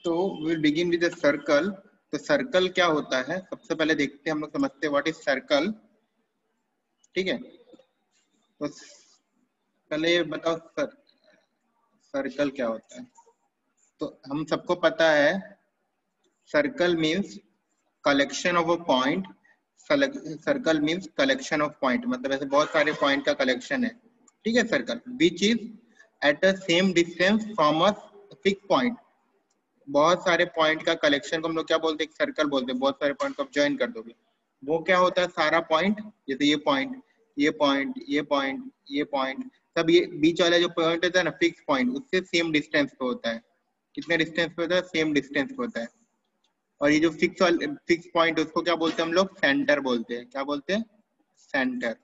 तो will begin with a circle. तो circle क्या होता है, सबसे पहले देखते हैं, हम लोग समझते हैं व्हाट इज सर्कल। ठीक है, तो पहले ये बताओ सर्कल क्या होता है। तो हम सबको पता है circle means collection of a point. Circle means collection of point, मतलब ऐसे बहुत सारे पॉइंट का कलेक्शन है। ठीक है, circle which is at a same distance from a fix point. बहुत सारे पॉइंट का कलेक्शन को हम लोग क्या बोलते हैं, सर्कल बोलते हैं। बहुत सारे पॉइंट को आप ज्वाइन कर दोगे, वो क्या होता है, सारा पॉइंट। जैसे ये पॉइंट, ये पॉइंट, ये पॉइंट, ये पॉइंट, सब ये बीच वाला जो पॉइंट होता है ना, फिक्स पॉइंट, उससे सेम डिस्टेंस पे होता है। कितने डिस्टेंस पे होता है, सेम डिस्टेंस पे होता है। और ये जो फिक्स पॉइंट, उसको क्या बोलते हैं हम लोग, सेंटर बोलते हैं। क्या बोलते हैं, सेंटर।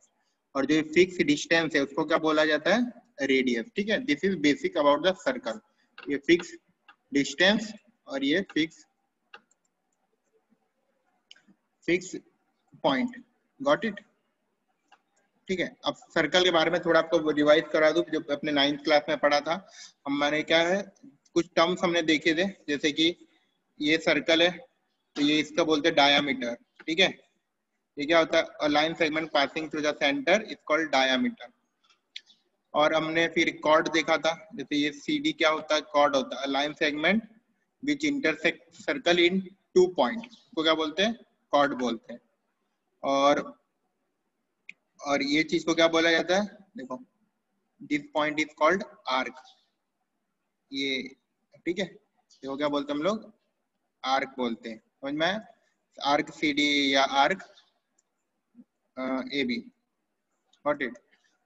और जो फिक्स डिस्टेंस है उसको क्या बोला जाता है, रेडियस। ठीक है, this is basic about the circle. ये फिक्स डिस्टेंस और ये फिक्स पॉइंट। Got it. ठीक है, अब सर्कल के बारे में थोड़ा आपको रिवाइज करा दूं, जो अपने 9th क्लास में पढ़ा था। हमारे क्या है, कुछ टर्म्स हमने देखे थे, जैसे कि ये सर्कल है तो ये इसका बोलते हैं डायामीटर। ठीक है, ये क्या होता है, a line segment passing through the centre is called diameter. और हमने फिर कॉर्ड देखा था, जैसे ये CD क्या होता है, कॉर्ड होता है, a line segment which intersect circle in 2 point, को क्या बोलते हैं, कॉर्ड बोलते हैं। और ये चीज को क्या बोला जाता है, देखो, this point is called arc. ये ठीक है, देखो क्या बोलते हैं हम लोग, आर्क बोलते हैं। समझ में आया, आर्क CD या आर्क AB। Got it.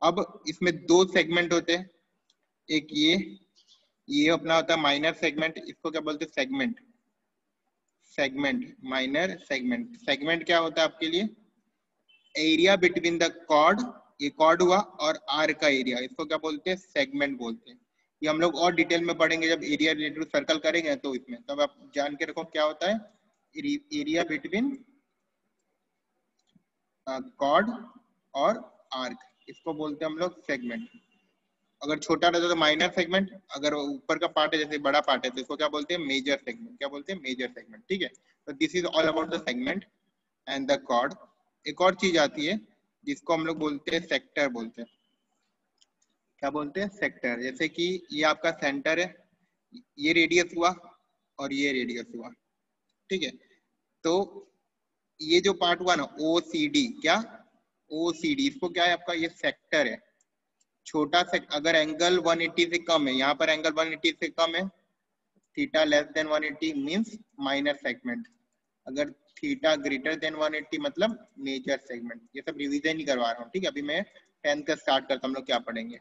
अब इसमें 2 सेगमेंट होते हैं, एक ये अपना होता है माइनर सेगमेंट, इसको क्या बोलते हैं, सेगमेंट। Minor segment. सेगमेंट क्या होता है आपके लिए, एरिया बिटवीन द कॉर्ड, ये कॉर्ड हुआ, और आर्क का एरिया, इसको क्या बोलते हैं, सेगमेंट बोलते हैं। ये हम लोग और डिटेल में पढ़ेंगे जब एरिया रिलेटेड सर्कल करेंगे, तो इसमें तब आप जान के रखो क्या होता है, एरिया बिटवीन कॉर्ड और आर्क, इसको बोलते हैं हम लोग सेगमेंट। अगर छोटा रहता है तो माइनर सेगमेंट, अगर ऊपर का पार्ट है जैसे बड़ा पार्ट है तो इसको क्या बोलते हैं, मेजर सेगमेंट। क्या बोलते हैं, मेजर सेगमेंट। ठीक है, तो this is all about the segment and the chord. एक और चीज आती है जिसको हम लोग बोलते हैं सेक्टर बोलते हैं। क्या बोलते हैं, सेक्टर। जैसे कि ये आपका सेंटर है, ये रेडियस हुआ और ये रेडियस हुआ। ठीक है, तो ये जो पार्ट हुआ ना OCD, क्या OCD, इसको क्या है आपका, ये सेक्टर है। छोटा से अगर एंगल 180 से कम है, यहाँ पर एंगल 180 से कम है, theta less than 180 means minor segment. अगर थीटा ग्रेटर देन 180 मतलब मेजर सेगमेंट। ये सब रिवीजन ही करवा रहा हूँ। ठीक है, अभी मैं 10th का स्टार्ट करता हूँ, हम लोग क्या पढ़ेंगे।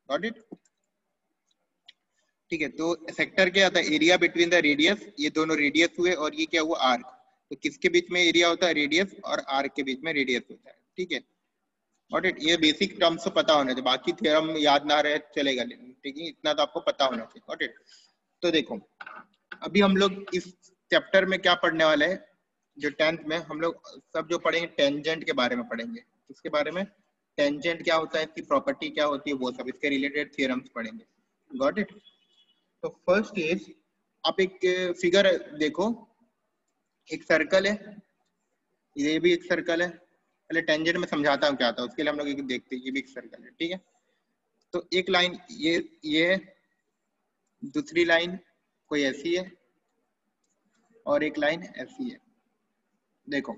Got it. ठीक है, तो सेक्टर क्या होता है, एरिया बिटवीन द रेडियस, ये दोनों रेडियस हुए, और ये क्या हुआ, आर्क। तो किसके बीच में एरिया होता है, रेडियस, और आर्क के बीच में रेडियस होता है। ठीक है, गॉट इट। ये बेसिक टर्म्स तो पता होना चाहिए, बाकी थ्योरम याद ना रहे चलेगा, ठीक है, इतना तो आपको पता होना चाहिए। Got it. तो देखो, अभी हम लोग इस चैप्टर में क्या पढ़ने वाले हैं, जो 10th में हम लोग सब जो पढ़ेंगे टेंजेंट के बारे में पढ़ेंगे। इसके बारे में, टेंजेंट क्या होता है, इसकी प्रॉपर्टी क्या होती है, वो सब इसके रिलेटेड थ्योरम्स पढ़ेंगे। Got it. तो फर्स्ट इज, आप एक फिगर देखो, एक सर्कल है, ये भी एक सर्कल है। पहले टेंजेंट में समझाता हूँ क्या था, उसके लिए हम लोग एक देखते हैं, ये भी एक सर्कल है। ठीक है, तो एक लाइन ये दूसरी लाइन कोई ऐसी है और एक लाइन ऐसी है। देखो,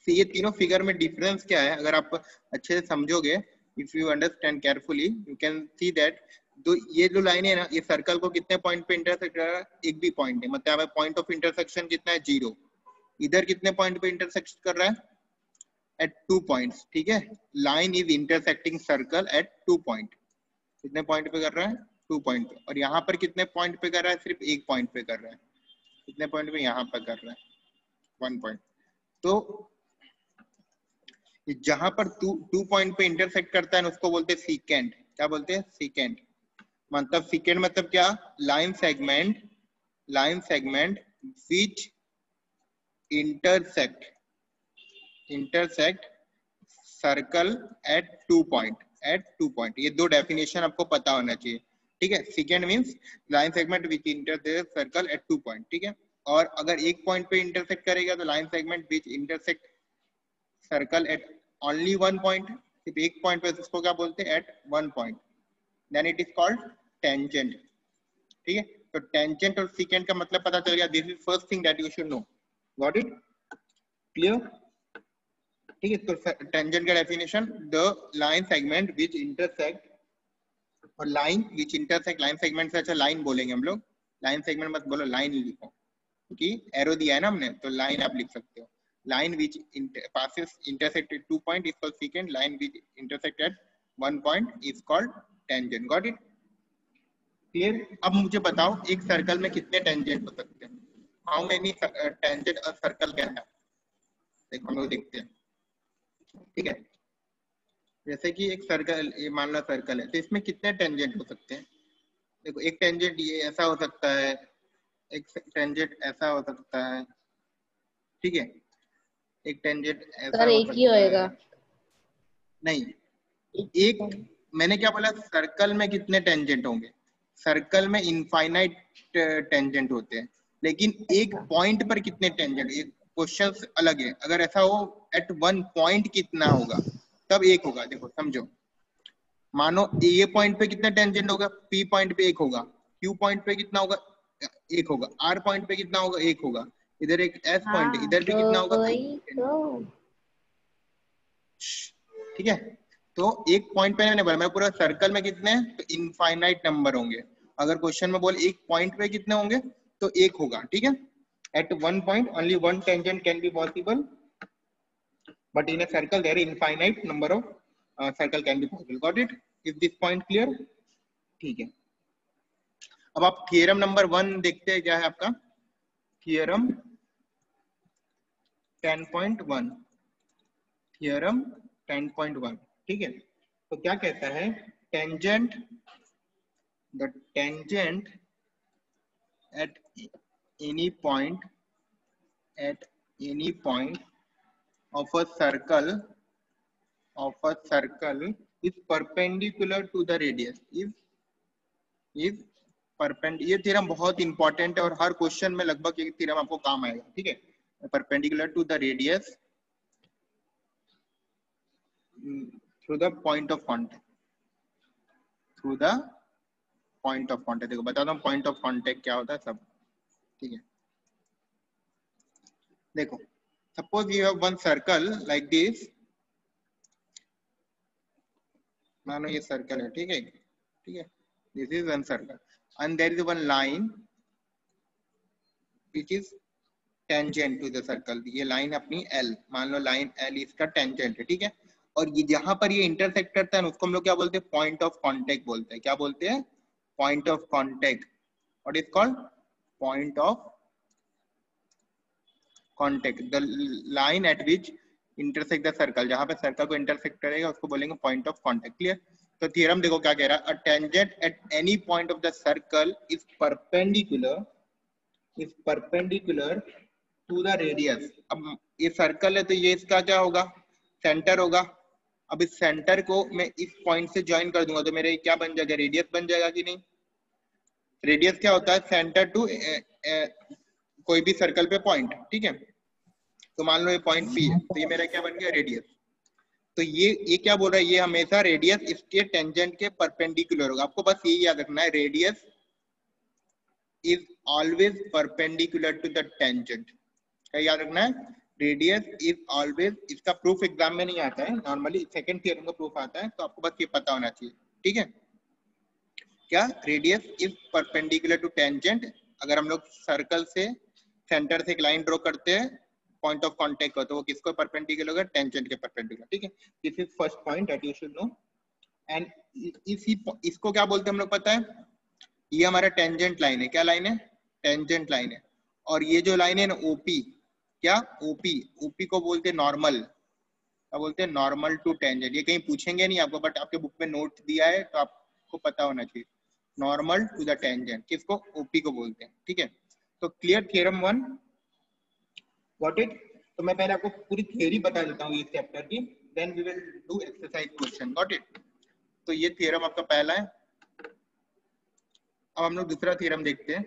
ये तीनों फिगर में डिफरेंस क्या है, अगर आप अच्छे से समझोगे, if you understand carefully, you can see that. तो ये जो लाइन है ना, ये सर्कल को कितने पॉइंट पे इंटरसेक्ट कर रहा है, एक भी पॉइंट है, मतलब पॉइंट ऑफ इंटरसेक्शन कितना है, 0। इधर कितने पॉइंट पे इंटरसेक्ट कर रहा है, एट 2 पॉइंट्स। ठीक है, line is intersecting circle eight 2 point. कितने पॉइंट पे कर रहा है, 2 पॉइंट पे। और यहाँ पर कितने पॉइंट पे कर रहा है, सिर्फ 1 पॉइंट पे कर रहा है। कितने पॉइंट पे, यहाँ पर कर रहा है 1 पॉइंट। तो जहां पर 2 पॉइंट पे इंटरसेक्ट करता है उसको बोलते हैं सीकेंट। क्या बोलते हैं, सीकेंट। मतलब सीकेंट मतलब क्या, line segment which intersect circle eight 2 point. ये दो डेफिनेशन आपको पता होना चाहिए। ठीक है। Second means line segment which intersect circle eight 2 point, ठीक है। और अगर एक पॉइंट पे इंटरसेक्ट करेगा तो line segment which intersect circle at only 1 point, सिर्फ एक पॉइंट पे, इसको क्या बोलते हैं, at 1 point, then it is called tangent, ठीक है। तो टेंजेंट और सेकेंड का मतलब पता चल गया। This is first thing that you should know, got it, clear, ठीक है। तो टेंजेंट का definition, the line segment which intersect, और line which intersect, line segment से अच्छा लाइन बोलेंगे हम लोग, लाइन सेगमेंट मत बोलो, लाइन लिखो, क्योंकि एरो दिया है ना हमने, तो लाइन आप लिख सकते हो। Line which passes intersect at 2 point is called secant, line which intersect at 1 point is called tangent, got it, clear. अब मुझे बताओ एक सर्कल में कितने टेंजेंट हो सकते हैं, how many tangent a circle can have, देखो हम लोग देखते हैं, ठीक है। जैसे कि एक सर्कल, ये मान लो सर्कल है, तो इसमें कितने टेंजेंट हो सकते हैं। देखो एक टेंजेंट ये ऐसा हो सकता है, एक टेंजेंट ऐसा हो सकता है, ठीक है, एक टेंजेंट ऐसा सर हो एक ही सकता होएगा। है, नहीं, एक, मैंने क्या बोला, सर्कल में कितने टेंजेंट होंगे, सर्कल में इनफाइनाइट टेंजेंट होते हैं, लेकिन एक पॉइंट पर कितने टेंजेंट, एक क्वेश्चन अलग है। अगर ऐसा हो एट 1 पॉइंट कितना होगा, तब एक होगा। देखो समझो, मानो ए पॉइंट पे कितने टेंजेंट होगा, पी पॉइंट पे एक होगा, क्यू पॉइंट पे कितना होगा, एक होगा, आर पॉइंट पे कितना होगा, एक होगा, इधर एक एस पॉइंट है, हाँ इधर भी कितना होगा, तो दो, वही तो। ठीक है। तो एक पॉइंट पे मैंने बोला, मैं पूरा सर्कल में कितने हैं, तो इनफाइनाइट नंबर होंगे। अगर क्वेश्चन में बोले एक पॉइंट पे कितने होंगे, तो एक होगा, ठीक है। At 1 point only 1 tangent can be possible, but in a circle there are infinite number of circle can be possible, got it, is this point clear, ठीक है। अब आप थियरम नंबर 1 देखते हैं, क्या है आपका थियरम 10.1, थियरम 10.1, ठीक है। तो क्या कहता है, tangent, the tangent at any point, at any point of a circle, of a circle is perpendicular to the radius, is परपेंड, ये थ्योरम बहुत इंपॉर्टेंट है और हर क्वेश्चन में लगभग ये थ्योरम आपको काम आएगा, ठीक है। Perpendicular to the radius through the point of contact, through the point of contact. देखो बताता हूँ पॉइंट ऑफ कांटेक्ट क्या होता है सब, ठीक है। देखो suppose you have one circle like this, मानो ये सर्कल है, ठीक है, ठीक है, this is one circle and there is one line which is tangent to the circle, ये लाइन अपनी L, मान लो लाइन L इसका टेंजेंट है, ठीक है। और ये जहां पर ये इंटरसेक्ट करता है उसको हम लोग क्या बोलते हैं, पॉइंट ऑफ कांटेक्ट बोलते हैं, क्या बोलते हैं, point of contact, what is called, point of contact, the line at which intersect the circle, जहां पे सर्कल को इंटरसेक्ट करेगा उसको बोलेंगे पॉइंट ऑफ कांटेक्ट, क्लियर। तो थ्योरम देखो क्या कह रहा है, a tangent at any point of the circle is perpendicular, is perpendicular to the radius। अब ये सर्कल है तो ये इसका क्या होगा, सेंटर होगा। अब इस सेंटर को मैं इस पॉइंट से ज्वाइन कर दूंगा तो मेरे क्या बन जाएगा, रेडियस बन जाएगा कि नहीं। रेडियस क्या होता है, सेंटर टू कोई भी सर्कल पे पॉइंट, ठीक है। तो मान लो ये पॉइंट पी है, तो ये मेरा क्या बन गया, रेडियस। तो ये क्या बोल रहा है, ये हमेशा रेडियस इसके टेंजेंट के परपेंडिकुलर होगा। आपको बस यही याद रखना है, radius is always perpendicular to the tangent, क्या याद रखना है, रेडियस इज ऑलवेज, इसका प्रूफ एग्जाम में नहीं आता है, नॉर्मली सेकंड थ्योरम का प्रूफ आता है, तो आपको बस ये पता होना चाहिए, ठीक है। क्या, radius is perpendicular to tangent. अगर हम लोग सर्कल से सेंटर से एक लाइन ड्रॉ करते हैं पॉइंट ऑफ कांटेक्ट को, तो वो किसको परपेंडिकुलर होगा, टेंजेंट के परपेंडिकुलर, ठीक है। This is first point that you should no. And इसको क्या बोलते हैं हम लोग पता है, ये हमारा टेंजेंट लाइन है, क्या लाइन है, टेंजेंट लाइन है। और ये जो लाइन है ना ओपी, क्या ओपी, ओपी को बोलते हैं नॉर्मल, क्या बोलते हैं, नॉर्मल टू टेंजेंट। ये कहीं पूछेंगे नहीं आपको, बट आपके बुक में नोट दिया है तो आपको पता होना चाहिए, नॉर्मल टू द टेंजेंट, किसको, ओपी को बोलते हैं, ठीक है। तो क्लियर थ्योरम 1, गॉट इट। तो मैं पहले आपको पूरी थ्योरी बता देता हूँ इस चैप्टर की, then we will do exercise question, got it. तो ये थ्योरम आपका पहला है, अब हम लोग दूसरा थ्योरम देखते हैं।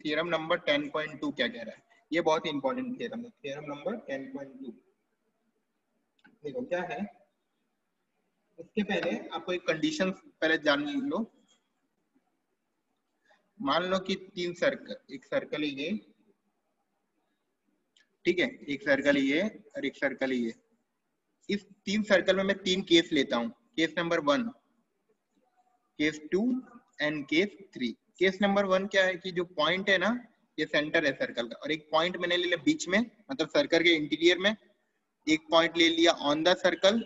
थ्योरम नंबर 10.2 क्या कह रहा है, ये बहुत इंपॉर्टेंट थ्योरम है। थ्योरम नंबर 10.2 देखो क्या है। उसके पहले आपको एक कंडीशन पहले जान लो। मान लो कि तीन सर्कल, एक सर्कल ही ये, ठीक है, एक सर्कल ही ये और एक सर्कल ही ये। इस तीन सर्कल में मैं तीन केस लेता हूं, case number 1, case 2 and case 3। Case number 1 क्या है कि जो पॉइंट है ना, ये सेंटर है सर्कल का, और एक पॉइंट मैंने ले लिया बीच में, मतलब सर्कल के इंटीरियर में, एक पॉइंट ले लिया ऑन द सर्कल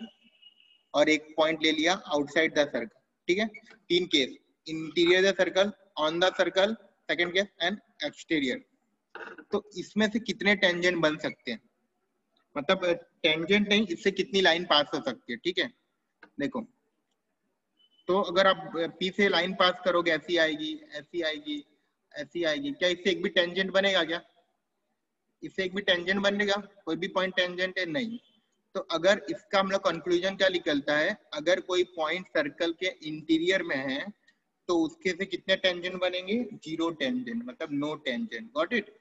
और एक पॉइंट ले लिया आउटसाइड द सर्कल। ठीक है, तीन case, interior the circle, on the circle, second case and exterior. तो इसमें से कितने टेंजेंट बन सकते हैं, मतलब टेंजेंट नहीं, इससे कितनी लाइन पास हो सकती है। ठीक है, देखो तो अगर आप पी से लाइन पास करोगे, ऐसी आएगी, ऐसी आएगी, ऐसी आएगी, क्या इससे एक भी टेंजेंट बनेगा क्या? इससे एक भी टेंजेंट बनेगा? कोई भी पॉइंट टेंजेंट है? नहीं। तो अगर इसका हम लोग कंक्लूजन क्या निकलता है, अगर कोई पॉइंट सर्कल के इंटीरियर में है तो उसके से कितने टेंजेंट बनेंगे? 0 टेंजेंट, मतलब no tangent. Got it?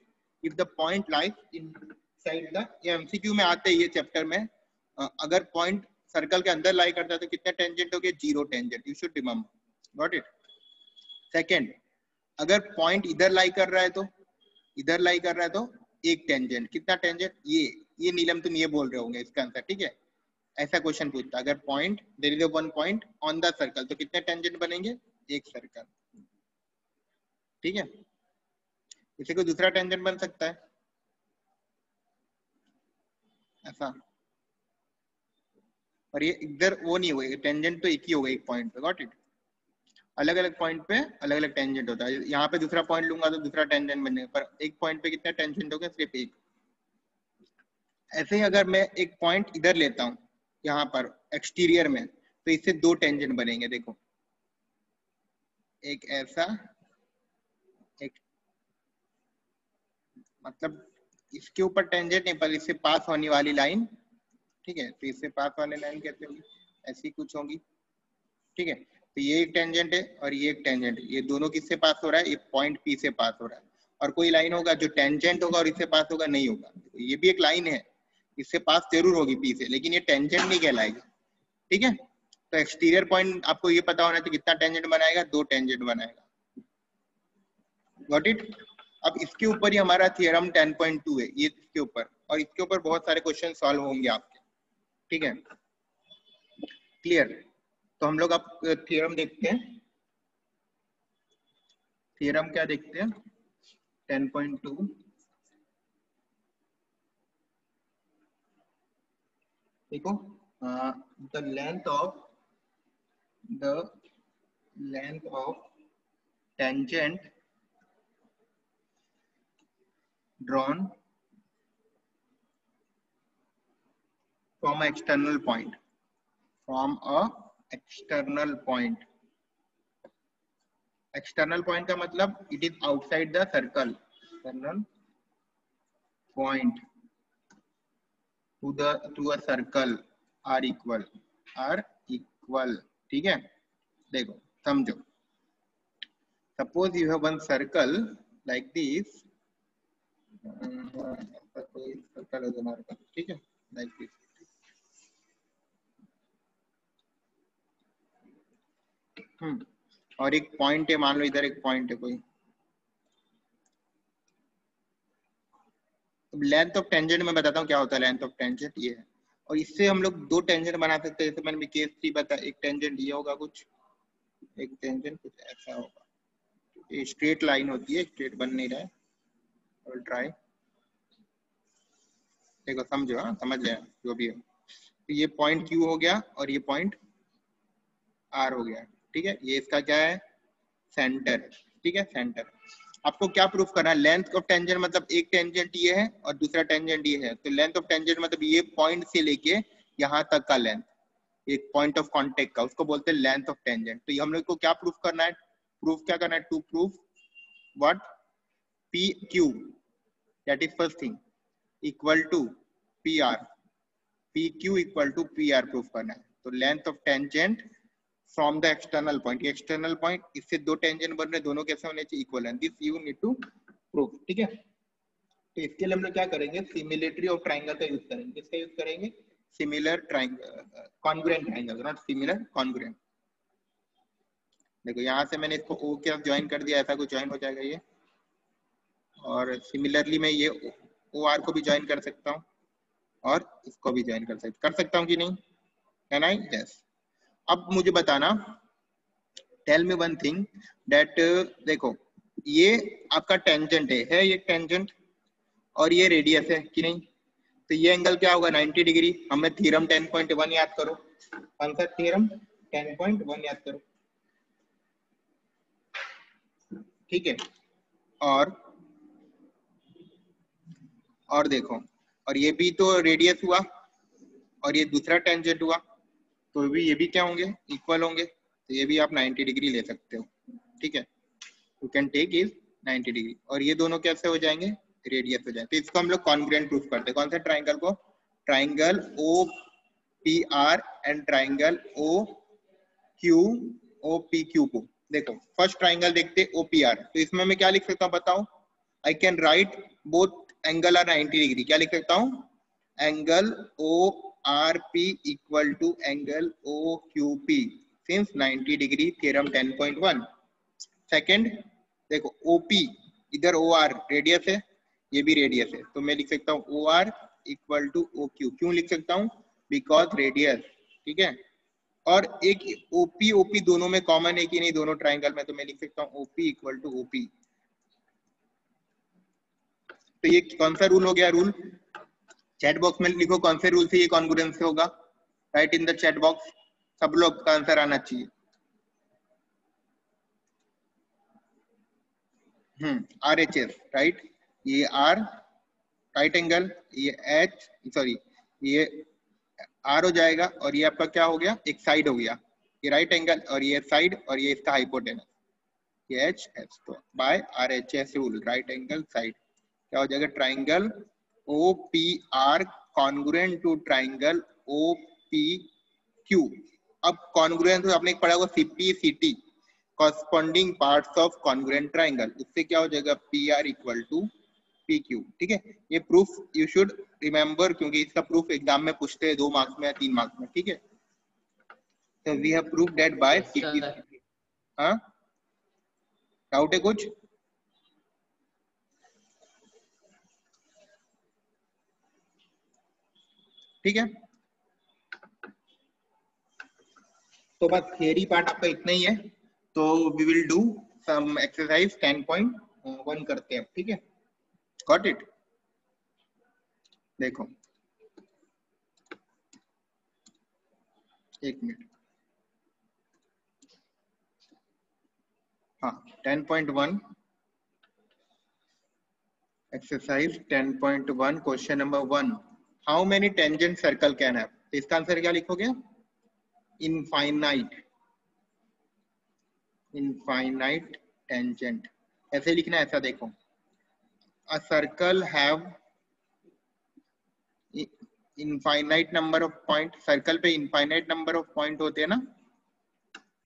If the point lies inside the, ये एमसीक्यू में आते ही ये चैप्टर में, अगर पॉइंट सर्कल के अंदर लाई करता है तो कितने टेंजेंट हो गए? 0 tangent. You should remember. Got it? Second, अगर पॉइंट इधर लाई कर रहा है तो, इधर लाई कर रहा है तो एक टेंजेंट। कितना टेंजेंट? ये नीलम तुम ये बोल रहे होंगे इसका आंसर। ठीक है, ऐसा क्वेश्चन पूछता, अगर point, there is one point on the circle, तो कितने टेंजेंट बनेंगे? एक सर्कल। ठीक है, इसे कोई दूसरा टेंजेंट बन सकता है ऐसा, और ये इधर वो नहीं होगा, टेंजेंट तो एक ही होगा एक पॉइंट पे। Got it? अलग अलग पॉइंट पे अलग अलग टेंजेंट होता है। यहाँ पे दूसरा पॉइंट लूंगा तो दूसरा टेंजेंट बनेगा, पर एक पॉइंट पे कितना टेंजेंट होगा? सिर्फ एक। ऐसे ही अगर मैं एक पॉइंट इधर लेता हूँ यहाँ पर एक्सटीरियर में, तो इससे दो टेंजेंट बनेंगे। देखो, एक ऐसा, एक, मतलब इसके ऊपर टेंजेंट नहीं, पर इससे पास होने वाली लाइन। ठीक है, तो इससे पास वाली लाइन कैसे होगी? ऐसी कुछ होगी। ठीक है, तो ये एक टेंजेंट है और ये एक टेंजेंट है, ये दोनों किससे पास हो रहा है? ये पॉइंट पी से पास हो रहा है। और कोई लाइन होगा जो टेंजेंट होगा और इससे पास होगा? नहीं होगा। ये भी एक लाइन है, इससे पास जरूर होगी पी से, लेकिन ये टेंजेंट नहीं कहलाएगी। ठीक है, तो एक्सटीरियर पॉइंट आपको ये पता होना चाहिए कितना टेंजेंट बनाएगा? 2 टेंजेंट बनाएगा। Got it? अब इसके ऊपर ही हमारा थ्योरम 10.2 है, ये इसके ऊपर, और इसके ऊपर बहुत सारे क्वेश्चन सॉल्व होंगे आपके। ठीक है, क्लियर? तो हम लोग अब थ्योरम देखते हैं। थ्योरम क्या देखते हैं? 10.2, देखो, the length of tangent drawn from an external point, external point का मतलब it is outside the circle, external point to a circle are equal। ठीक है, देखो समझो, suppose you have one circle like this, circle है तुम्हारे पास, ठीक है, like this, और एक पॉइंट है, मान लो इधर एक पॉइंट है कोई। लेंथ ऑफ टेंजेंट में बताता हूँ क्या होता है। लेंथ ऑफ टेंजेंट ये है, और इससे हम लोग दो टेंजेंट बना सकते हैं। जैसे मैंने केस 3 बताया, एक टेंजेंट ये होगा कुछ, एक टेंजेंट कुछ ऐसा होगा। ये स्ट्रेट लाइन होती है, स्ट्रेट बन नहीं रहा है, और ट्राई, देखो समझो, हाँ समझ जाए जो भी है। तो ये पॉइंट क्यू हो गया और ये पॉइंट आर हो गया। ठीक है, ये इसका क्या है? सेंटर। ठीक है, सेंटर। आपको क्या प्रूफ करना है? लेंथ ऑफ टेंजेंट मतलब एक टेंजेंट ये है और दूसरा टेंजेंट ये है, तो लेंथ ऑफ टेंजेंट मतलब ये पॉइंट से लेके यहाँ तक का लेंथ, एक पॉइंट ऑफ कांटेक्ट का, उसको बोलते हैं लेंथ ऑफ टेंजेंट। तो ये हम लोग को क्या प्रूफ करना है? प्रूफ क्या करना है? To proof what? P Q, that is first thing, equal to P R. P Q equal to P R proof करना है। तो length of tangent from the external point, external point इससे दो टेंजेंट बन रहे, दोनों कैसे होने चाहिए, equal, and this you need to prove. ठीक है, तो इसके लिए हम लोग क्या करेंगे, सिमिलरिटी ऑफ ट्राइंगल का यूज करेंगे। किसका यूज करेंगे, similar triangle, congruent triangle, not similar, congruent. देखो यहाँ से मैंने इसको ओ के साथ ज्वाइन कर दिया, ऐसा कुछ ज्वाइन हो जाएगा ये, और सिमिलरली मैं ये ओ आर को भी ज्वाइन कर सकता हूँ और इसको भी ज्वाइन कर सकता हूँ कि नहीं, कैन आई, यस। अब मुझे बताना, tell me one thing that, देखो ये आपका टेंजेंट है ये टेंजेंट, और ये रेडियस है कि नहीं, तो ये एंगल क्या होगा, 90 डिग्री। हमें थ्योरम 10.1 याद करो, कौन सा थ्योरम, 10.1 याद करो। ठीक है, और देखो, और ये भी तो रेडियस हुआ और ये दूसरा टेंजेंट हुआ, तो भी ये भी क्या होंगे, इक्वल होंगे, तो ये भी आप 90 डिग्री ले सकते हो। ठीक है, you can take is 90 degree, और ये दोनों कैसे हो जाएंगे, रेडियस हो जाएंगे। तो इसको हम लोग कॉन्ग्रुएंट प्रूफ करते हैं। कौन सा ट्राइंगल को, triangle O P R and triangle O Q, O P Q को। देखो फर्स्ट ट्राइंगल देखते ओ पी आर, तो इसमें मैं क्या लिख सकता हूँ बताओ, I can write both angle are 90 degree, क्या लिख सकता हूँ, angle O R P equal to angle O Q P since 90 degree, theorem 10.1। Second देखो ओपी, इधर ओ आर रेडियस है, ये भी रेडियस है, तो मैं लिख सकता हूँ O R equal to O Q. क्यों लिख सकता हूँ, बिकॉज रेडियस। ठीक है, और एक ओपी ओपी दोनों में कॉमन है कि नहीं, दोनों ट्राइंगल में, तो मैं लिख सकता हूँ ओपी इक्वल टू ओपी। तो ये कौन सा रूल हो गया, रूल, चैट बॉक्स में लिखो कौन से रूल से ये कॉन्ग्रुएंस होगा, right in the chat box, सब लोग का आंसर आना चाहिए। आर एच एस, राइट, ये आर राइट एंगल, ये एच, सॉरी ये आर हो जाएगा, और ये आपका क्या हो गया, एक साइड हो गया, ये राइट एंगल, और ये साइड, और ये इसका हाइपोटेनस, ये एच एस। तो by R H S rule, right angle side क्या हो जाएगा, triangle O P R congruent to triangle O P Q. अब कॉन्ग्रुएंट तो आपने पढ़ा होगा CPCT, corresponding parts of congruent triangle, उससे क्या हो जाएगा, P R equal to P Q. ठीक है, ये प्रूफ यू शुड रिमेंबर, क्योंकि इसका प्रूफ एग्जाम में पूछते हैं 2 मार्क्स में या 3 मार्क्स में। ठीक है, तो we have proved that by Yes, CP. sir. हाँ, डाउट है कुछ, ठीक है, तो बस थियरी पार्ट आपका इतना ही है, तो we will do some exercise 10.1 करते हैं। ठीक है, गॉट इट। देखो एक मिनट, हाँ 10.1 exercise 10.1 question number 1, how many tangent circle can have. तो इसका आंसर क्या लिखोगे, इनफाइनाइट, इनफाइनाइट टेंजेंट, ऐसे लिखना है। ऐसा देखो, a circle have infinite number of point, circle पे इनफाइनाइट नंबर ऑफ पॉइंट होते हैं ना,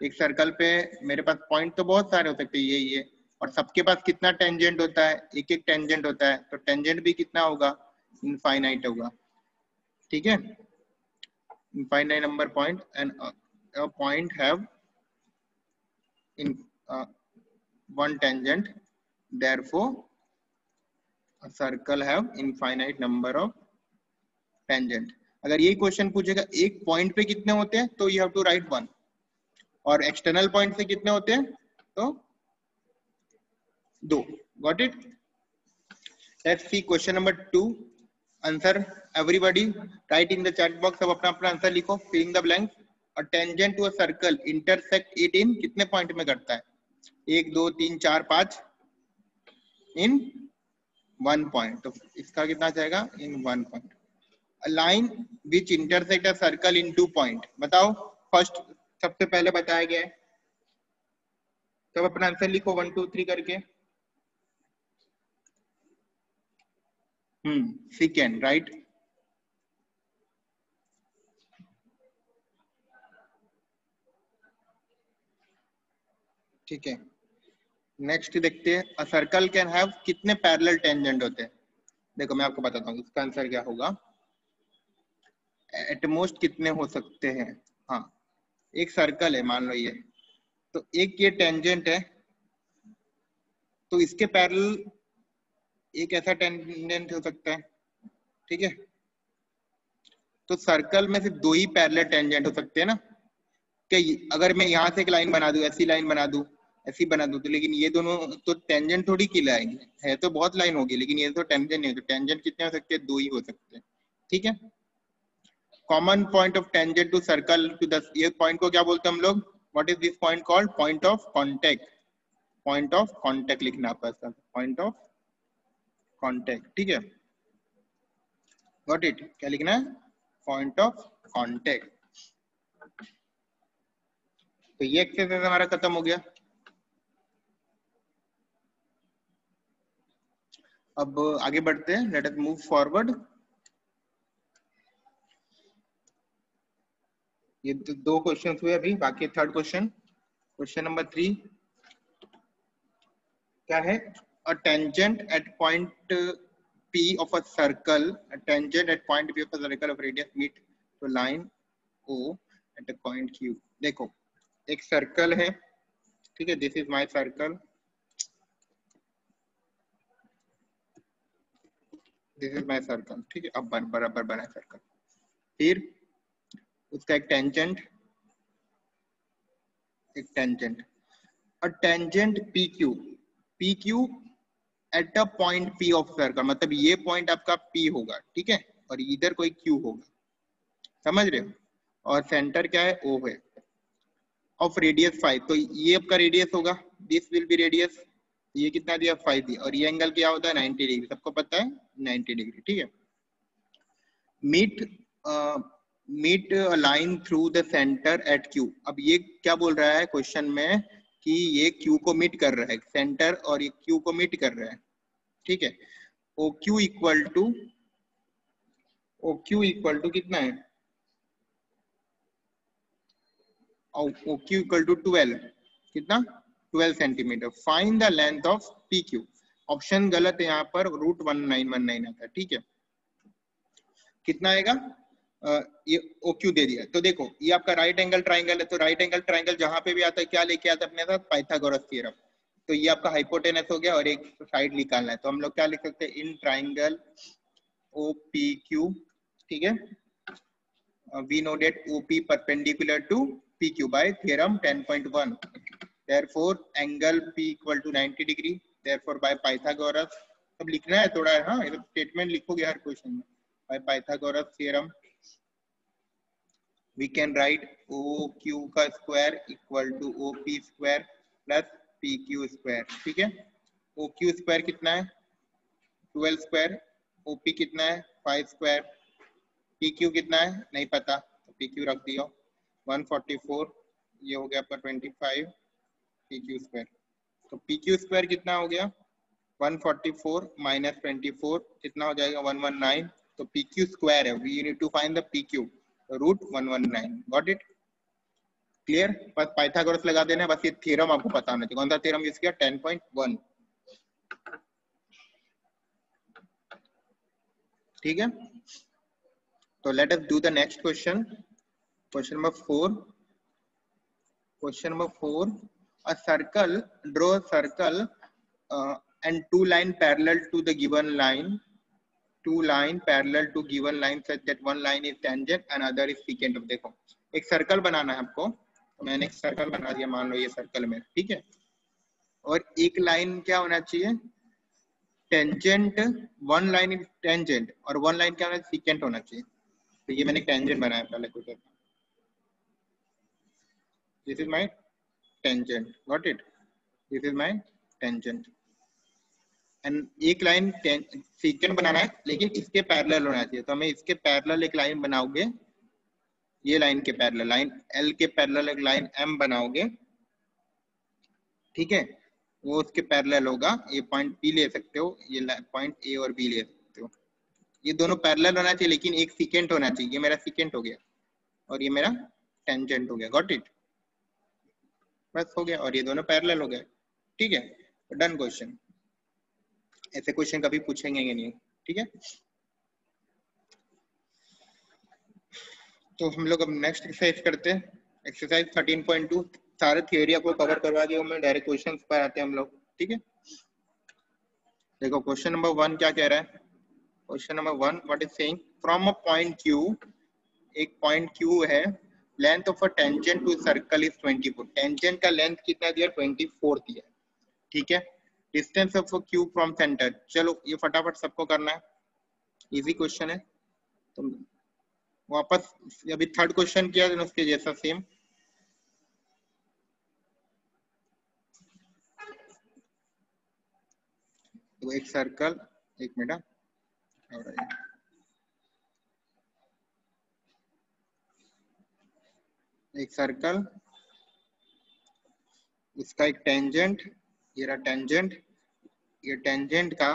एक सर्कल पे मेरे पास पॉइंट तो बहुत सारे हो सकते हैं, ये और सबके पास कितना टेंजेंट होता है, एक एक टेंजेंट होता है, तो टेंजेंट भी कितना होगा, इनफाइनाइट होगा। ठीक है, infinite number point and a point have in one tangent, therefore a circle have infinite number of tangent। अगर यही क्वेश्चन पूछेगा एक पॉइंट पे कितने होते हैं, तो यू हैव टू राइट 1, और एक्सटर्नल पॉइंट से कितने होते हैं, तो 2। Got it, let's see question number 2 answer. Everybody write in the chat box, सब अपना अपना आंसर लिखो, फिलिंग द ब्लैंक्स। और tangent to a circle intersect it in कितने पॉइंट में करता है, 1 2 3 4 5 इन 1 पॉइंट, तो इसका कितना जाएगा, इन 1 point. A line which intersect a circle in 2 point, बताओ फर्स्ट, सबसे पहले बताया गया है, सब अपना आंसर लिखो 1 2 3 करके। सेकेंड, राइट, ठीक है, नेक्स्ट देखते हैं, अ सर्कल कैन हैव कितने पैरेलल टेंजेंट होते हैं। देखो मैं आपको बताता हूँ इसका आंसर क्या होगा, एट मोस्ट कितने हो सकते हैं। हाँ, एक सर्कल है मान लो ये, तो एक ये टेंजेंट है, तो इसके पैरेलल एक ऐसा टेंजेंट हो सकता है, ठीक है। तो सर्कल में सिर्फ 2 ही पैरेलल टेंजेंट हो सकते हैं ना, कि अगर मैं यहाँ से एक लाइन बना दूं, ऐसी लाइन बना दूं, ऐसी बना दूं, तो लेकिन ये दोनों तो टेंजेंट थोड़ी कहलाएंगे, है तो बहुत लाइन होगी लेकिन ये तो टेंजेंट नहीं, तो टेंजेंट कितने हो सकते हैं, 2 ही हो सकते हैं, ठीक है। Common point of tangent to circle to the, ये पॉइंट को क्या बोलते हैं हम लोग, what is this point called, point of contact. Point of contact लिखना आपका, पॉइंट ऑफ कांटेक्ट, ठीक है, गॉट इट। क्या लिखना है, पॉइंट ऑफ कांटेक्ट। तो ये एक्सरसाइज हमारा खत्म हो गया। अब आगे बढ़ते हैं, लेट अस मूव फॉरवर्ड। ये 2 क्वेश्चन हुए अभी, बाकी थर्ड क्वेश्चन, क्वेश्चन नंबर 3 क्या है, a tangent at point P of a circle, a tangent at point P of a circle of radius meet to line O at a point Q। देखो एक circle है, ठीक है, this is my circle, this is my circle, ठीक है। अब बराबर बना सर्कल, फिर उसका एक tangent, a tangent PQ at a point P of circle, मतलब ये पॉइंट आपका P होगा, ठीक है, और इधर कोई Q होगा, समझ रहे हो, और सेंटर क्या है, O है, ऑफ रेडियस 5, तो ये आपका रेडियस होगा, दिस विल बी रेडियस, ये कितना दिया, 5 दिया, और ये एंगल क्या होता है, 90 डिग्री, सबको पता है 90 डिग्री, ठीक है। Meet line through the centre at Q। अब ये क्या बोल रहा है क्वेश्चन में, कि ये Q को मीट कर रहा है, सेंटर और ये Q को मीट कर रहा है, ठीक है। OQ इक्वल टू कितना है, OQ इक्वल टू 12, कितना, 12 centimetre. Find the length of PQ। Option गलत है यहाँ पर, √1919 आता है, ठीक है। कितना आएगा, ये OQ दे दिया, तो देखो ये आपका राइट एंगल ट्राइंगल है, तो राइट एंगल ट्राइंगल जहां पे भी आता है क्या लेके आता है अपने साथ, पाइथागोरस थ्योरम। तो ये आपका हाइपोटेनस हो गया और एक साइड निकालना है, तो हम लोग क्या लिख सकते हैं, इन ट्राइंगल OPQ, ठीक है, we know that OP perpendicular to PQ by theorem 10.1, therefore angle P equal to 90 degree, therefore by Pythagoras, अब लिखना है थोड़ा, हाँ ये स्टेटमेंट लिखोगे हर क्वेश्चन में, by Pythagoras theorem we can write OQ का square equal to OP square plus PQ square, ठीक है। OQ स्क्वायर कितना है, 12 स्क्वायर, OP कितना है, 5 स्क्वायर, PQ कितना है नहीं पता, तो PQ रख दिया 144, ये हो गया पर 25 PQ स्क्वायर, तो PQ स्क्वायर कितना हो गया, 144 माइनस 24 कितना हो जाएगा, 119, तो PQ स्क्वायर है, we need to find the PQ, √119, got it, clear. बस पाइथागोरस लगा देना, बस ये थ्योरम आपको पता होना चाहिए, कौन सा थ्योरम यूज किया, 10.1, ठीक है। तो let us do the next question, question number 4, question number 4, a circle, draw a circle and 2 line parallel to the given line, 2 line parallel to given line such that one line is tangent and other is secant of। देखो एक circle बनाना है आपको, तो मैंने एक circle बना दिया, मान लो ये सर्कल में, ठीक है, और एक लाइन क्या होना चाहिए, tangent, one line is tangent और वन लाइन क्या होना चाहिए, सीकेंट होना चाहिए, तो ये मैंने टेंजेंट बनाया पहले कुछ, this is my tangent, got it, this is my tangent, and एक लाइन सीकेंट बनाना है लेकिन इसके पैरेलल होना चाहिए, तो हमें इसके पैरेलल एक लाइन बनाओगे, ये लाइन के पैरेलल, लाइन L के पैरेलल एक लाइन M बनाओगे, ठीक है, वो उसके पैरेलल होगा, ये पॉइंट P ले सकते हो, ये पॉइंट A और B ले सकते हो, ये दोनों पैरेलल होना चाहिए लेकिन एक सीकेंट होना चाहिए, ये मेरा सीकेंट हो गया और ये मेरा टेंजेंट हो गया, गॉट इट। बस हो गया, और ये दोनों पैरेलल हो गए। ठीक है, डन क्वेश्चन। ऐसे क्वेश्चन कभी पूछेंगे नहीं, ठीक है। तो हम लोग अब नेक्स्ट एक्सरसाइज करते हैं, एक्सरसाइज 13.2। सारे थियरी आपको कवर करवा दिया मैं, डायरेक्ट क्वेश्चन पर आते हैं हम लोग, ठीक है। देखो क्वेश्चन नंबर 1 क्या कह रहा है। Question number 1 what is saying, from a point Q, एक पॉइंट Q है, length of a tangent to circle is 24। Tangent का लेंथ कितना दिया, 24 दिया, ठीक है। Distance of Q from centre, चलो ये फटाफट सबको करना है, इजी क्वेश्चन है। तो वापस अभी थर्ड क्वेश्चन किया था उसके जैसा सेम। तो एक सर्कल, एक मिनट, एक सर्कल, इसका एक टेंजेंट, ये रहा टेंजेंट, ये टेंजेंट का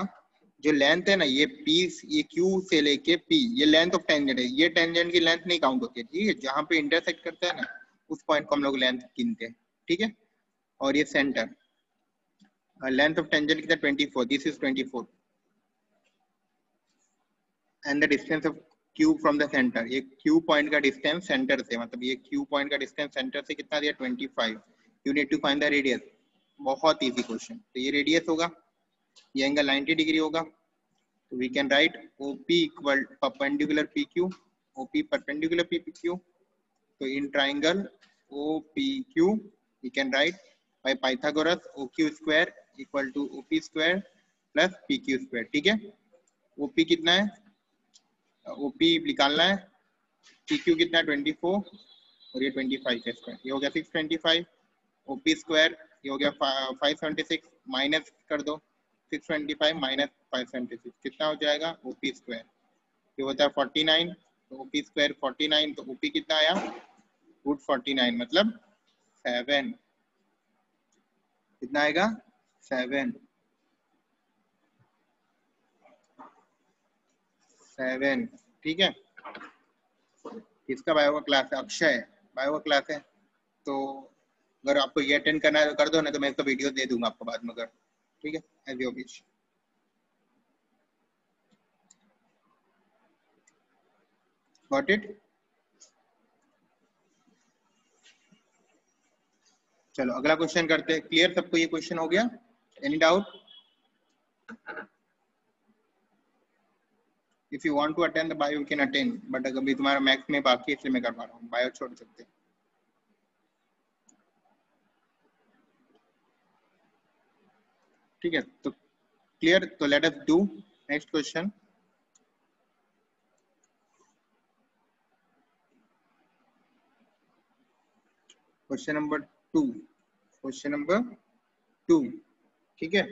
जो लेंथ है ना, ये P, ये Q से लेके P, ये लेंथ ऑफ टेंजेंट है। ये टेंजेंट की लेंथ नहीं काउंट होती है, ठीक है। जहां पे इंटरसेक्ट करता है ना, उस पॉइंट को हम लोग लेंथ गिनते हैं, ठीक है। और ये सेंटर, लेंथ ऑफ टेंजेंट कितना, 24, this is 24, and the distance of Q from the centre, ये Q पॉइंट का डिस्टेंस सेंटर से, मतलब ये Q पॉइंट का डिस्टेंस सेंटर से कितना दिया, 25। You need to find the radius. बहुत इजी क्वेश्चन। तो ये रेडियस होगा, ये एंगल 90 डिग्री होगा। तो we can write OP equal perpendicular PQ, OP perpendicular PQ। तो in triangle OPQ we can write by Pythagoras OQ square equal to OP square plus PQ square, ठीक है। OP कितना है, OP निकालना है, PQ कितना है, 24, और ये 25 है स्क्वायर, ये हो गया 625। OP स्क्वायर ये हो गया 576, माइनस कर दो 625 माइनस 576 कितना हो जाएगा, OP स्क्वायर ये होता है 49। तो OP स्क्वायर 49, तो OP कितना आया, रूट 49, मतलब 7, कितना आएगा, 7, 7, ठीक है। किसका बायो का क्लास है, अक्षय बायो का क्लास है। तो अगर आपको ये अटेंड करना है तो कर दो, ना तो मैं इसका वीडियो दे दूंगा आपको बाद में, अगर, ठीक है, as your wish. Got it. चलो अगला क्वेश्चन करते हैं। क्लियर सबको ये क्वेश्चन हो गया, any doubt? If you want to attend the bio you can attend, but अभी तुम्हारा मैथ्स में बाकी है इसलिए मैं करवा रहा हूँ, बायो छोड़ सकते हैं, ठीक है। तो क्लियर, तो let us do next question. Question number 2, question number 2, ठीक है।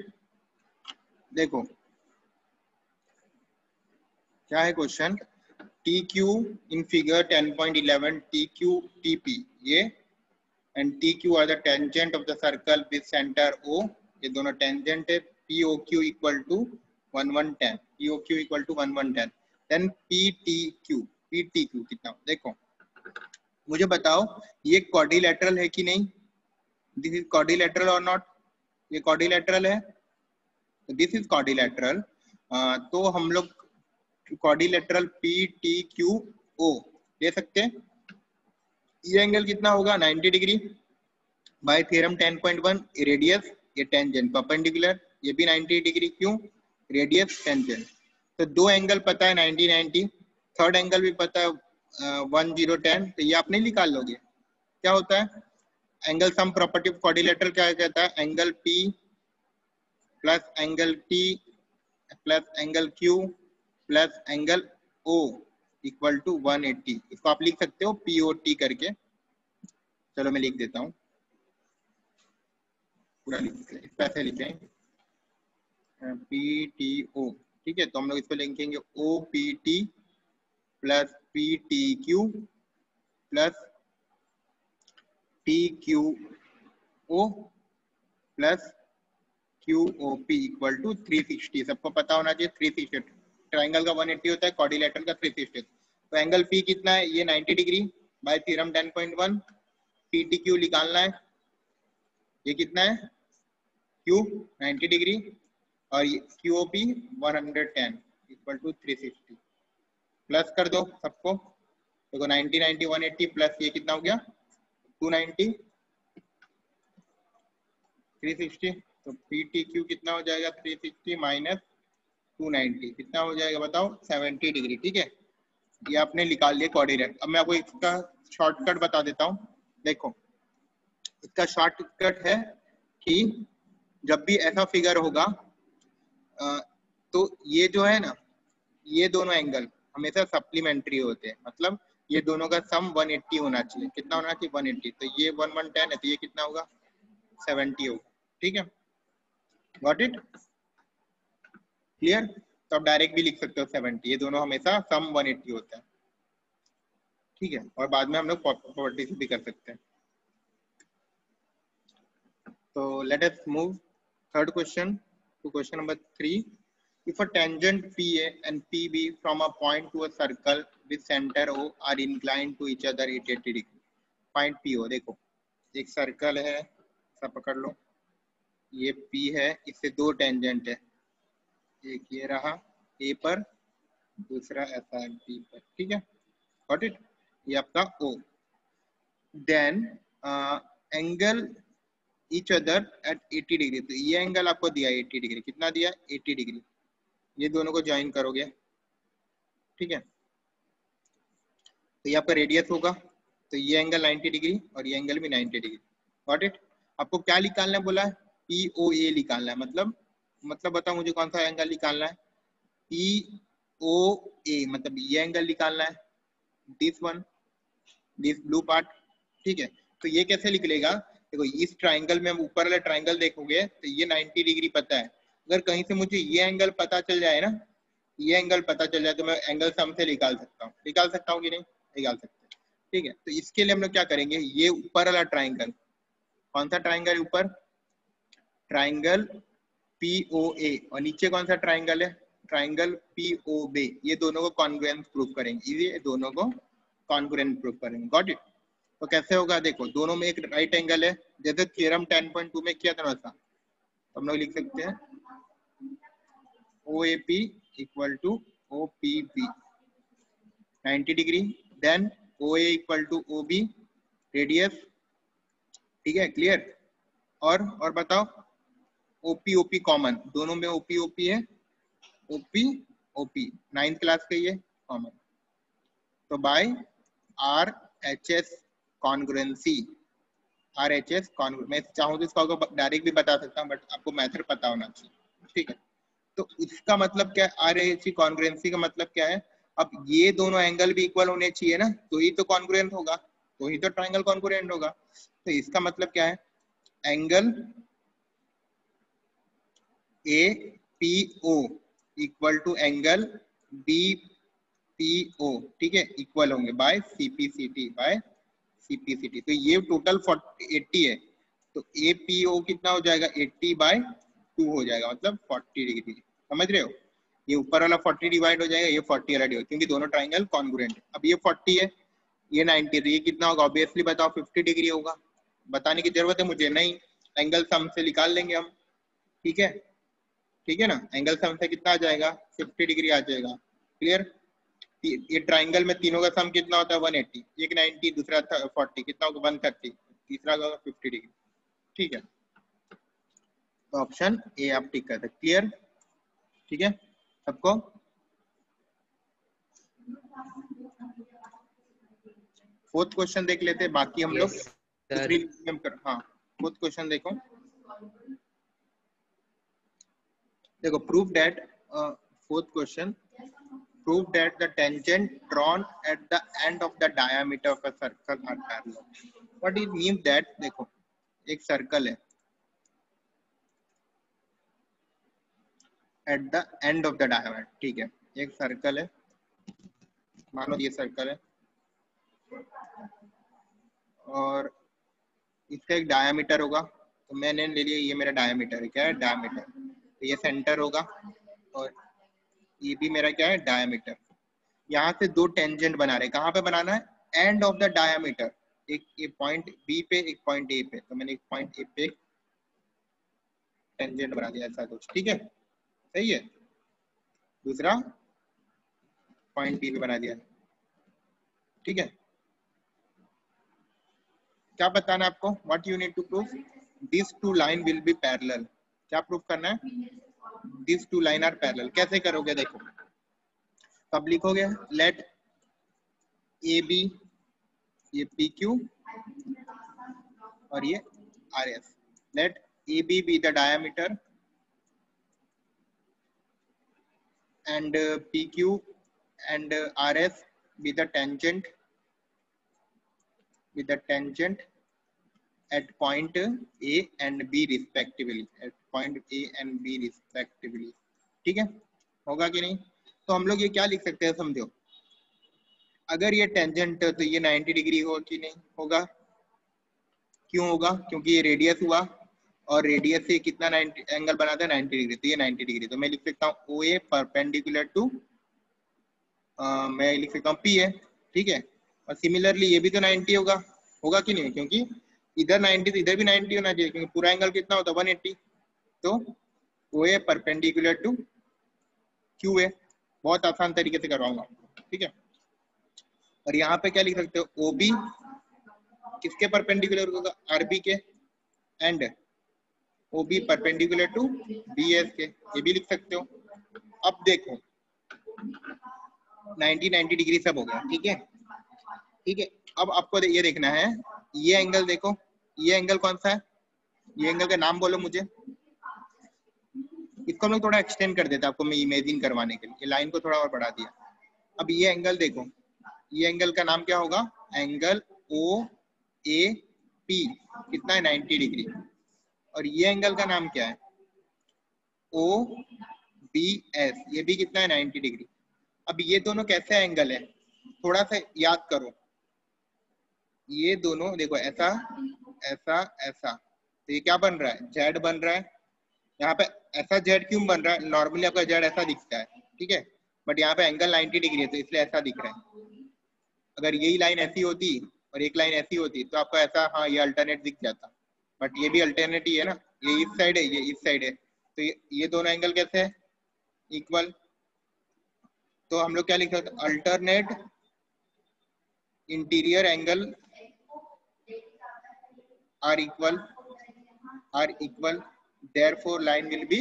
देखो क्या है question, TQ in figure 10.11 TQ TP ये and TQ are the tangent of the circle with centre O, ये दोनों टेंजेंट है। POQ equal to 1110, POQ equal to 1110, then PTQ कितना, देखो मुझे बताओ ये क्वाड्रिलेटरल है कि नहीं, दिस इज क्वाड्रिलेटरल और नॉट, ये क्वाड्रिलेटरल है, दिस इज क्वाड्रिलेटरल। तो हम लोग क्वाड्रिलेटरल PTQO ले सकते हैं। ये एंगल कितना होगा, 90 डिग्री बाय थ्योरम 10.1, रेडियस ये टेंजेंट परपेंडिकुलर ये भी 90 डिग्री, क्यों, रेडियस टेंजेंट। तो दो एंगल पता है 90 90, थर्ड एंगल भी पता है 1010, तो ये आप नहीं निकाल लोगे, क्या होता है angle sum property of quadrilateral क्या कहता है, angle P plus angle T plus angle Q plus angle O equal to 180। इसको आप लिख सकते हो POT करके, चलो मैं लिख देता हूँ, पूरा पैसे लिखें PTO, ठीक है। तो हम लोग इसको लिखेंगे OPT plus PTQ plus TQO plus QOP equal to 360। सबको पता होना चाहिए 360, ट्राइंगल का 180 होता है, क्वाड्रिलेटरल का 360। तो एंगल P कितना है, ये 90 डिग्री बाय थ्योरम 10.1, PTQ निकालना है, ये कितना है Q 90 डिग्री और QOP 110 इक्वल टू 360। प्लस कर दो सबको, देखो 90 90 180 प्लस ये कितना हो गया 290 360। तो PTQ कितना हो जाएगा 360 माइनस 290 कितना हो जाएगा बताओ 70 डिग्री। ठीक है, ये आपने निकाल लिया कोऑर्डिनेट। अब मैं आपको इसका शॉर्टकट बता देता हूँ। देखो इसका शॉर्टकट है कि जब भी ऐसा फिगर होगा तो ये जो है ना, ये दोनों एंगल हमेशा सप्लीमेंट्री होते हैं, मतलब ये दोनों का सम 180 होना चाहिए। कितना होना चाहिए 180। तो ये 110 है तो ये कितना होगा 70 होगा। ठीक है, गॉट इट, क्लियर। तो आप डायरेक्ट भी लिख सकते हो 70, ये दोनों हमेशा सम 180 होता है। ठीक है, और बाद में हम लोग प्रॉपर्टी से भी कर सकते हैं। तो let us move third question to question number 3। If a tangent PA and PB from a point to a circle with center O are inclined to each other at 80 degree, find PO। देखो एक circle है, सब पकड़ लो, ये P है, इससे दो tangent है, एक ये रहा A पर, दूसरा ऐसा है B पर। ठीक है, गॉट इट, ये आपका O। Then angle each other at 80 degree. तो ये एंगल आपको दिया 80 डिग्री, कितना दिया 80 डिग्री। ये दोनों को ज्वाइन करोगे, ठीक है, तो ये आपका रेडियस होगा। तो ये एंगल 90 डिग्री और ये एंगल भी 90 डिग्री। Got it. आपको क्या निकालना है बोला है POA निकालना है, मतलब बताओ मुझे कौन सा एंगल निकालना है POA, मतलब ये एंगल निकालना है, this one, this blue part. ठीक है, तो ये कैसे निकलेगा, देखो इस ट्राइंगल में ऊपर वाला ट्राइंगल देखोगे तो ये 90 डिग्री पता है। अगर कहीं से मुझे ये एंगल पता चल जाए ना, ये एंगल पता चल जाए तो मैं एंगल सम से निकाल सकता हूँ कि नहीं, निकाल सकते हैं। ठीक है, तो इसके लिए हम लोग क्या करेंगे, ये ऊपर वाला ट्राइंगल, कौन सा ट्राइंगल ऊपर, ट्राइंगल POA, और नीचे कौन सा ट्राइंगल है, ट्राइंगल POB, ये दोनों को कॉन्ग्रुएंस प्रूव करेंगे, ये दोनों को कॉन्ग्रुएंस प्रूव करेंगे। Got it. तो कैसे होगा, देखो दोनों में एक राइट एंगल है, जैसे थ्योरम 10.2 में किया था वैसा, तो हम लोग लिख सकते हैं OAP equal to OPB 90 degree, then OA equal to OB radius. ठीक है, क्लियर। और बताओ OP कॉमन, दोनों में OP है, OP 9th क्लास का ये कॉमन। तो by RHS congruency, RHS congruency, मैं चाहूँ तो इसका डायरेक्ट भी बता सकता हूँ, बट आपको मेथड पता होना चाहिए। ठीक है, तो इसका मतलब क्या है, RHS कॉन्ग्रुएंसी का मतलब क्या है, अब ये दोनों एंगल भी इक्वल होने चाहिए ना, तो ही तो कॉन्ग्रुएंट होगा, तो ही तो ट्राइंगल कॉन्ग्रुएंट होगा। तो इसका मतलब क्या है, angle APO equal to angle BPO, ठीक है, इक्वल होंगे बाय CPCT, तो ये टोटल 80 है, तो APO कितना हो जाएगा 80/2 हो जाएगा, मतलब 40 डिग्री। समझ रहे हो, ये ऊपर वाला 40 डिवाइड हो जाएगा, ये 40 वाला डिवाइड, क्योंकि दोनों ट्राइंगल कॉन्ग्रुएंट है। अब ये 40 है, ये 90, तो ये कितना होगा, ऑब्वियसली बताओ 50 डिग्री होगा। बताने की जरूरत है मुझे नहीं, एंगल सम से निकाल लेंगे हम। ठीक है, ठीक है ना, एंगल सम से कितना आ जाएगा 50 डिग्री आ जाएगा। क्लियर। ये ट्राइंगल में तीनों का सम कितना होता है 180, एक 90 दूसरा 40, कितना होगा 130, तीसरा होगा 50 डिग्री। ठीक है, तो ऑप्शन ए आप टिक करते। क्लियर, ठीक है सबको। फोर्थ क्वेश्चन देख लेते हैं, बाकी हम लोग दूसरी में कर। हाँ, फोर्थ क्वेश्चन देखो, prove that, fourth question, prove that the tangent drawn at the end of the diameter of a circle are parallel. What it means that, देखो एक सर्कल है, at the end of the diameter, ठीक है, एक circle है, मान लो ये circle है, और इसका एक डायमीटर होगा, तो मैंने ले लिया ये मेरा डायमीटर है, क्या है डायमीटर, तो ये सेंटर होगा, और ये भी मेरा क्या है डायमीटर। यहाँ से दो टेंजेंट बना रहे, कहाँ पे बनाना है, एंड ऑफ द डायमीटर, एक पॉइंट बी पे एक पॉइंट ए पे, तो मैंने एक पॉइंट ए पे टेंजेंट बना दिया ऐसा कुछ, ठीक है, सही है। दूसरा पॉइंट बी बना दिया, ठीक है। क्या बताना है आपको, what you need to prove, this two line will be parallel. क्या प्रूव करना है, this two line are parallel. कैसे करोगे, देखो कब लिखोगे, लेट ए बी, ये पी क्यू और ये R S, let A B be the diameter and PQ and RS be the tangent at point A and B respectively, at point A and B respectively, ठीक है, होगा कि नहीं। तो हम लोग ये क्या लिख सकते हैं, समझो, अगर ये टेंजेंट तो ये 90 डिग्री हो कि नहीं होगा, क्यों होगा, क्योंकि ये रेडियस हुआ और रेडियस से कितना 90 एंगल बनाता है 90 डिग्री, तो ये 90 डिग्री, तो मैं लिख सकता हूँ OA परपेंडिकुलर टू मैं लिख सकता हूँ P है, ठीक है। और सिमिलरली ये भी तो 90 होगा, होगा कि नहीं, क्योंकि इधर 90 तो इधर भी 90 होना चाहिए, क्योंकि पूरा एंगल कितना होता है 180, तो OA परपेंडिकुलर टू QA, बहुत आसान तरीके से करवाऊंगा, ठीक है। और यहाँ पे क्या लिख सकते हो, OB किसके परपेंडिकुलर होगा, RB के, and OB perpendicular to BS के, ये भी लिख सकते हो। अब देखो 90 डिग्री सब हो गया, ठीक है, ठीक है। अब आपको ये देखना है, ये एंगल देखो, ये एंगल कौन सा है, ये एंगल का नाम बोलो मुझे। इसको हम लोग थोड़ा एक्सटेंड कर देते हैं आपको मैं इमेजिन करवाने के लिए, लाइन को थोड़ा और बढ़ा दिया। अब ये एंगल देखो, ये एंगल का नाम क्या होगा, एंगल OAP, कितना है 90 डिग्री। और ये एंगल का नाम क्या है, OBS, ये भी कितना है 90 डिग्री। अब ये दोनों कैसे एंगल है, थोड़ा सा याद करो, ये दोनों देखो ऐसा ऐसा ऐसा, तो ये क्या बन रहा है, जेड बन रहा है। यहाँ पे ऐसा जेड क्यों बन रहा है, नॉर्मली आपका जेड ऐसा दिखता है, ठीक है, बट यहाँ पे एंगल 90 डिग्री है तो इसलिए ऐसा दिख रहा है। अगर यही लाइन ऐसी होती और एक लाइन ऐसी होती तो आपको ऐसा, हाँ ये अल्टरनेट दिख जाता, बट ये भी अल्टरनेट ही है ना, ये इस साइड है ये इस साइड है, तो ये दोनों एंगल कैसे है, इक्वल। तो हम लोग क्या लिख सकते हैं, alternate interior angle are equal, therefore line will be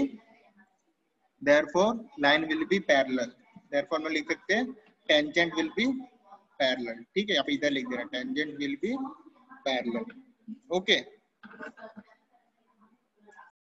parallel, therefore मैं लिख सकते हैं tangent will be parallel, ठीक है, आप इधर लिख दे रहे हैं tangent will be parallel, okay.